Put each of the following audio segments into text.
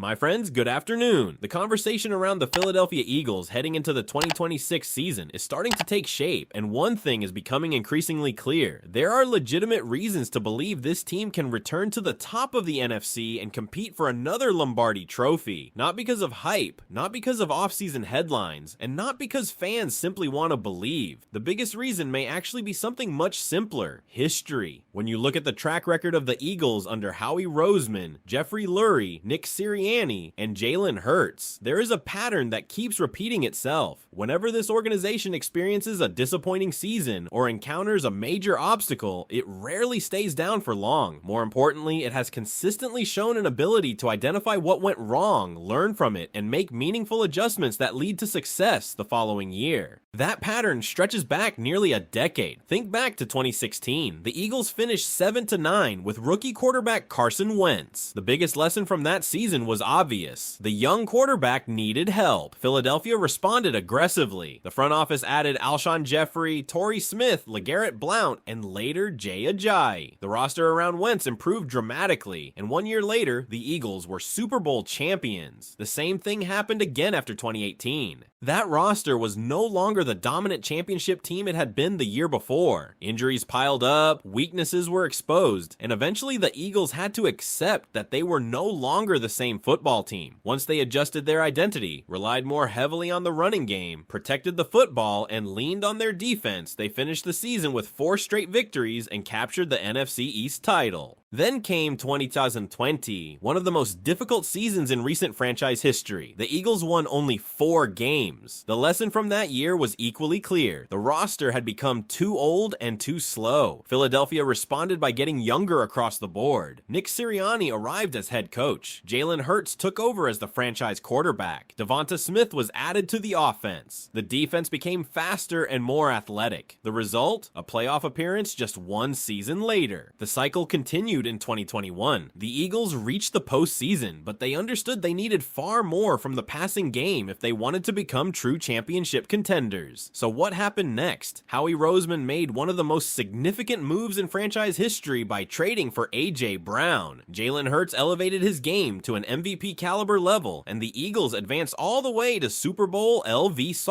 My friends, good afternoon. The conversation around the Philadelphia Eagles heading into the 2026 season is starting to take shape, and one thing is becoming increasingly clear. There are legitimate reasons to believe this team can return to the top of the NFC and compete for another Lombardi trophy. Not because of hype, not because of offseason headlines, and not because fans simply want to believe. The biggest reason may actually be something much simpler: history. When you look at the track record of the Eagles under Howie Roseman, Jeffrey Lurie, Nick Sirianni, and Jalen Hurts, there is a pattern that keeps repeating itself. Whenever this organization experiences a disappointing season or encounters a major obstacle, it rarely stays down for long. More importantly, it has consistently shown an ability to identify what went wrong, learn from it, and make meaningful adjustments that lead to success the following year. That pattern stretches back nearly a decade. Think back to 2016. The Eagles finished 7-9 with rookie quarterback Carson Wentz. The biggest lesson from that season was obvious. The young quarterback needed help. Philadelphia responded aggressively. The front office added Alshon Jeffrey, Torrey Smith, LeGarrette Blount, and later Jay Ajayi. The roster around Wentz improved dramatically, and 1 year later, the Eagles were Super Bowl champions. The same thing happened again after 2018. That roster was no longer the dominant championship team it had been the year before. Injuries piled up, weaknesses were exposed, and eventually the Eagles had to accept that they were no longer the same football team. Once they adjusted their identity, relied more heavily on the running game, protected the football, and leaned on their defense, they finished the season with 4 straight victories and captured the NFC East title. Then came 2020, one of the most difficult seasons in recent franchise history. The Eagles won only 4 games. The lesson from that year was equally clear. The roster had become too old and too slow. Philadelphia responded by getting younger across the board. Nick Sirianni arrived as head coach. Jalen Hurts took over as the franchise quarterback. DeVonta Smith was added to the offense. The defense became faster and more athletic. The result? A playoff appearance just 1 season later. The cycle continued in 2021. The Eagles reached the postseason, but they understood they needed far more from the passing game if they wanted to become true championship contenders. So what happened next? Howie Roseman made one of the most significant moves in franchise history by trading for A.J. Brown. Jalen Hurts elevated his game to an MVP caliber level, and the Eagles advanced all the way to Super Bowl LIX.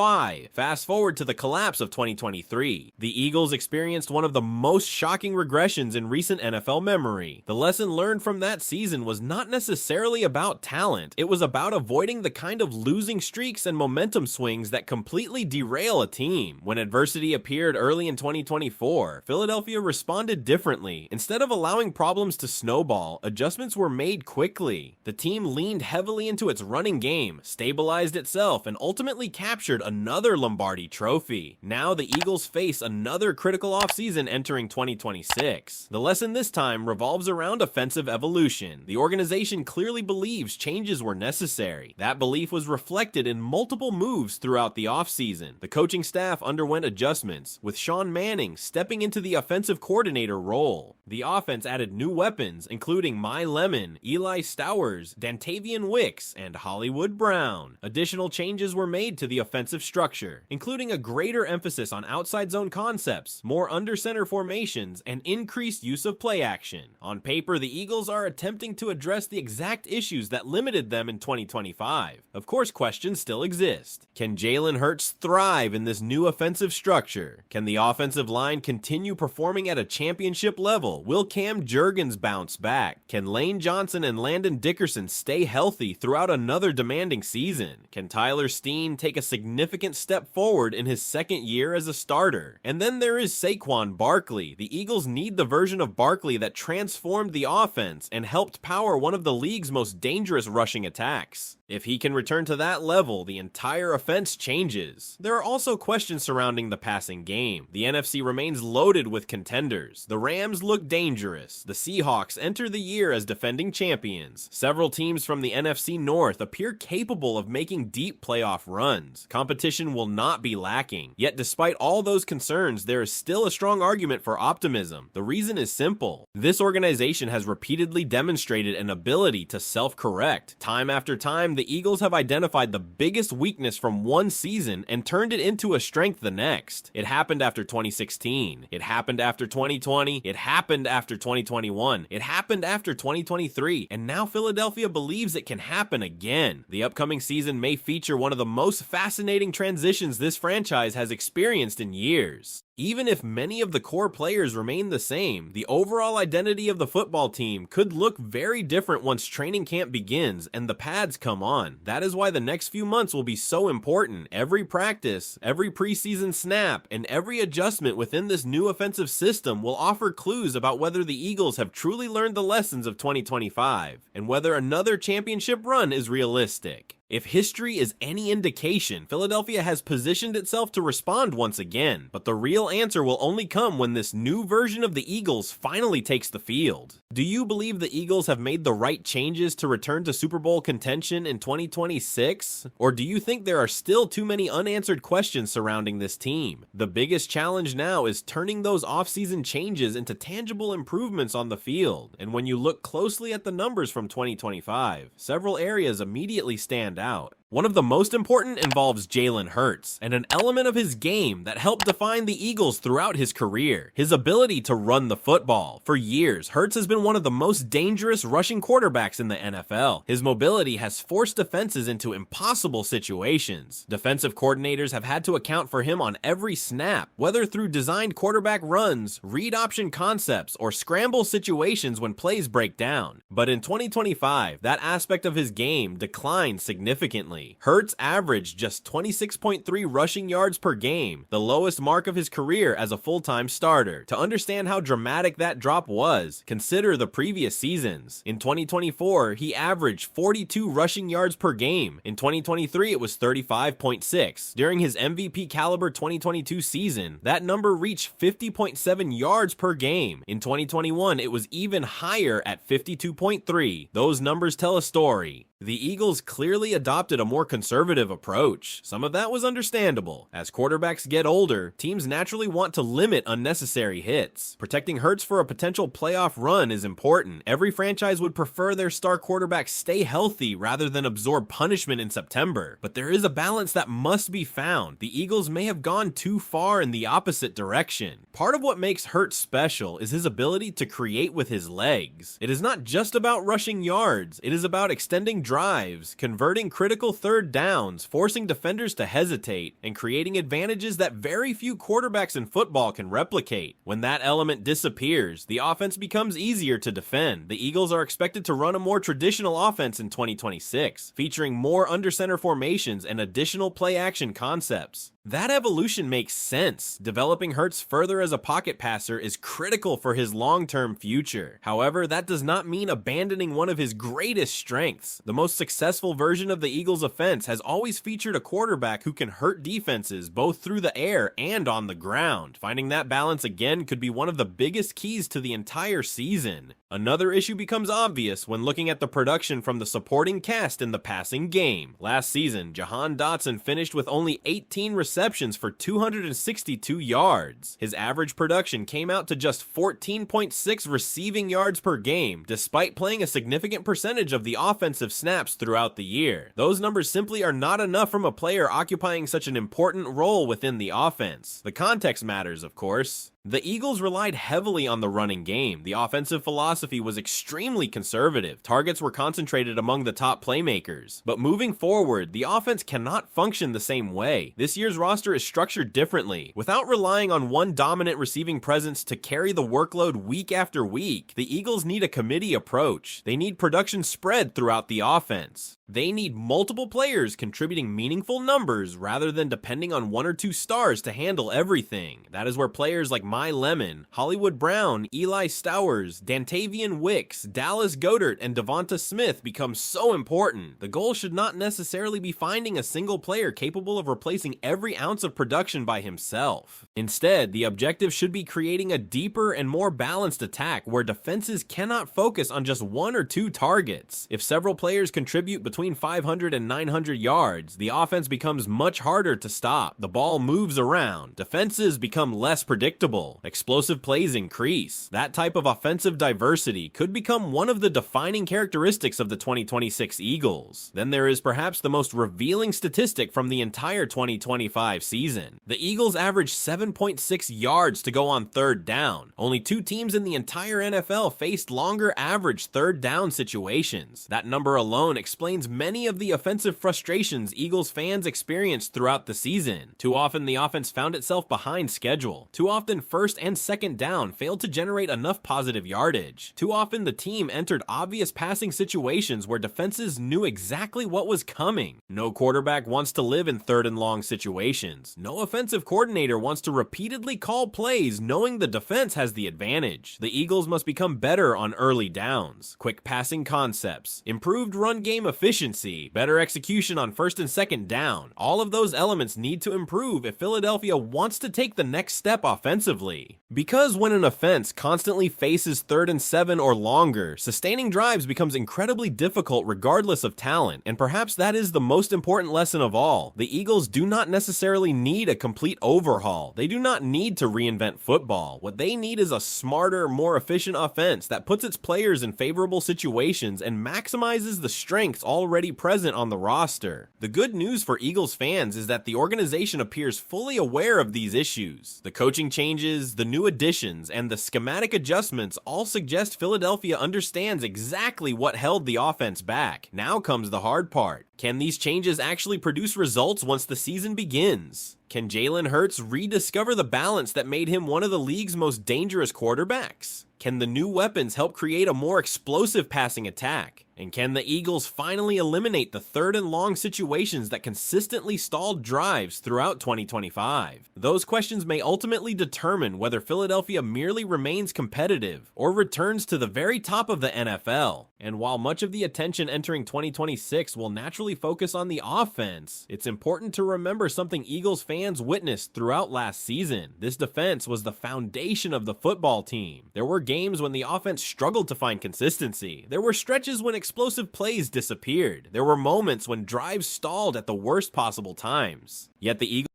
Fast forward to the collapse of 2023. The Eagles experienced one of the most shocking regressions in recent NFL memory. The lesson learned from that season was not necessarily about talent. It was about avoiding the kind of losing streaks and momentum swings that completely derail a team. When adversity appeared early in 2024, Philadelphia responded differently. Instead of allowing problems to snowball, adjustments were made quickly. The team leaned heavily into its running game, stabilized itself, and ultimately captured another Lombardi trophy. Now the Eagles face another critical offseason entering 2026. The lesson this time revolves around offensive evolution. The organization clearly believes changes were necessary. That belief was reflected in multiple moves throughout the offseason. The coaching staff underwent adjustments, with Sean Manning stepping into the offensive coordinator role. The offense added new weapons, including My Lemon, Eli Stowers, Dantavian Wicks, and Hollywood Brown. Additional changes were made to the offensive structure, including a greater emphasis on outside zone concepts, more under center formations, and increased use of play action. On paper, the Eagles are attempting to address the exact issues that limited them in 2025. Of course, questions still exist. Can Jalen Hurts thrive in this new offensive structure? Can the offensive line continue performing at a championship level? Will Cam Jurgens bounce back? Can Lane Johnson and Landon Dickerson stay healthy throughout another demanding season? Can Tyler Steen take a significant step forward in his second year as a starter? And then there is Saquon Barkley. The Eagles need the version of Barkley that transformed the offense and helped power one of the league's most dangerous rushing attacks. If he can return to that level, the entire offense changes. There are also questions surrounding the passing game. The NFC remains loaded with contenders. The Rams look dangerous. The Seahawks enter the year as defending champions. Several teams from the NFC North appear capable of making deep playoff runs. Competition will not be lacking. Yet despite all those concerns, there is still a strong argument for optimism. The reason is simple. This organization organization has repeatedly demonstrated an ability to self-correct. Time after time, the Eagles have identified the biggest weakness from one season and turned it into a strength the next. It happened after 2016. It happened after 2020. It happened after 2021. It happened after 2023. And now Philadelphia believes it can happen again. The upcoming season may feature one of the most fascinating transitions this franchise has experienced in years. Even if many of the core players remain the same, the overall identity of the football team could look very different once training camp begins and the pads come on. That is why the next few months will be so important. Every practice, every preseason snap, and every adjustment within this new offensive system will offer clues about whether the Eagles have truly learned the lessons of 2025 and whether another championship run is realistic. If history is any indication, Philadelphia has positioned itself to respond once again, but the real answer will only come when this new version of the Eagles finally takes the field. Do you believe the Eagles have made the right changes to return to Super Bowl contention in 2026? Or do you think there are still too many unanswered questions surrounding this team? The biggest challenge now is turning those offseason changes into tangible improvements on the field, and when you look closely at the numbers from 2025, several areas immediately stand out. One of the most important involves Jalen Hurts, and an element of his game that helped define the Eagles throughout his career: his ability to run the football. For years, Hurts has been one of the most dangerous rushing quarterbacks in the NFL. His mobility has forced defenses into impossible situations. Defensive coordinators have had to account for him on every snap, whether through designed quarterback runs, read option concepts, or scramble situations when plays break down. But in 2025, that aspect of his game declined significantly. Hurts averaged just 26.3 rushing yards per game, the lowest mark of his career as a full-time starter. To understand how dramatic that drop was, consider the previous seasons. In 2024, he averaged 42 rushing yards per game. In 2023, it was 35.6. During his MVP caliber 2022 season, that number reached 50.7 yards per game. In 2021, it was even higher at 52.3. Those numbers tell a story. The Eagles clearly adopted a more conservative approach. Some of that was understandable. As quarterbacks get older, teams naturally want to limit unnecessary hits. Protecting Hurts for a potential playoff run is important. Every franchise would prefer their star quarterback stay healthy rather than absorb punishment in September. But there is a balance that must be found. The Eagles may have gone too far in the opposite direction. Part of what makes Hurts special is his ability to create with his legs. It is not just about rushing yards. It is about extending drives, converting critical third downs, forcing defenders to hesitate, and creating advantages that very few quarterbacks in football can replicate. When that element disappears, the offense becomes easier to defend. The Eagles are expected to run a more traditional offense in 2026, featuring more under-center formations and additional play-action concepts. That evolution makes sense. Developing Hurts further as a pocket passer is critical for his long-term future. However, that does not mean abandoning one of his greatest strengths. The most successful version of the Eagles' offense has always featured a quarterback who can hurt defenses both through the air and on the ground. Finding that balance again could be one of the biggest keys to the entire season. Another issue becomes obvious when looking at the production from the supporting cast in the passing game. Last season, Jahan Dotson finished with only 18 receptions for 262 yards. His average production came out to just 14.6 receiving yards per game, despite playing a significant percentage of the offensive snaps throughout the year. Those numbers simply are not enough from a player occupying such an important role within the offense. The context matters, of course. The Eagles relied heavily on the running game. The offensive philosophy was extremely conservative. Targets were concentrated among the top playmakers. But moving forward, the offense cannot function the same way. This year's roster is structured differently. Without relying on one dominant receiving presence to carry the workload week after week, the Eagles need a committee approach. They need production spread throughout the offense. They need multiple players contributing meaningful numbers rather than depending on one or two stars to handle everything. That is where players like My Lemon, Hollywood Brown, Eli Stowers, Dantavian Wicks, Dallas Goedert, and DeVonta Smith become so important. The goal should not necessarily be finding a single player capable of replacing every ounce of production by himself. Instead, the objective should be creating a deeper and more balanced attack where defenses cannot focus on just one or two targets. If several players contribute between 500 and 900 yards, the offense becomes much harder to stop. The ball moves around. Defenses become less predictable. double, explosive plays increase. That type of offensive diversity could become one of the defining characteristics of the 2026 Eagles. Then there is perhaps the most revealing statistic from the entire 2025 season. The Eagles averaged 7.6 yards to go on third down. Only 2 teams in the entire NFL faced longer average third down situations. That number alone explains many of the offensive frustrations Eagles fans experienced throughout the season. Too often the offense found itself behind schedule. Too often first and second down failed to generate enough positive yardage. Too often the team entered obvious passing situations where defenses knew exactly what was coming. No quarterback wants to live in third and long situations. No offensive coordinator wants to repeatedly call plays knowing the defense has the advantage. The Eagles must become better on early downs, quick passing concepts, improved run game efficiency, better execution on first and second down. All of those elements need to improve if Philadelphia wants to take the next step offensively. Because when an offense constantly faces 3rd and 7 or longer, sustaining drives becomes incredibly difficult regardless of talent, and perhaps that is the most important lesson of all. The Eagles do not necessarily need a complete overhaul. They do not need to reinvent football. What they need is a smarter, more efficient offense that puts its players in favorable situations and maximizes the strengths already present on the roster. The good news for Eagles fans is that the organization appears fully aware of these issues. The coaching changes, the new additions, and the schematic adjustments all suggest Philadelphia understands exactly what held the offense back. Now comes the hard part. Can these changes actually produce results once the season begins? Can Jalen Hurts rediscover the balance that made him one of the league's most dangerous quarterbacks? Can the new weapons help create a more explosive passing attack? And can the Eagles finally eliminate the third and long situations that consistently stalled drives throughout 2025? Those questions may ultimately determine whether Philadelphia merely remains competitive or returns to the very top of the NFL. And while much of the attention entering 2026 will naturally focus on the offense, it's important to remember something Eagles fans witnessed throughout last season. This defense was the foundation of the football team. There were games when the offense struggled to find consistency. There were stretches when explosive plays disappeared. There were moments when drives stalled at the worst possible times. Yet the Eagles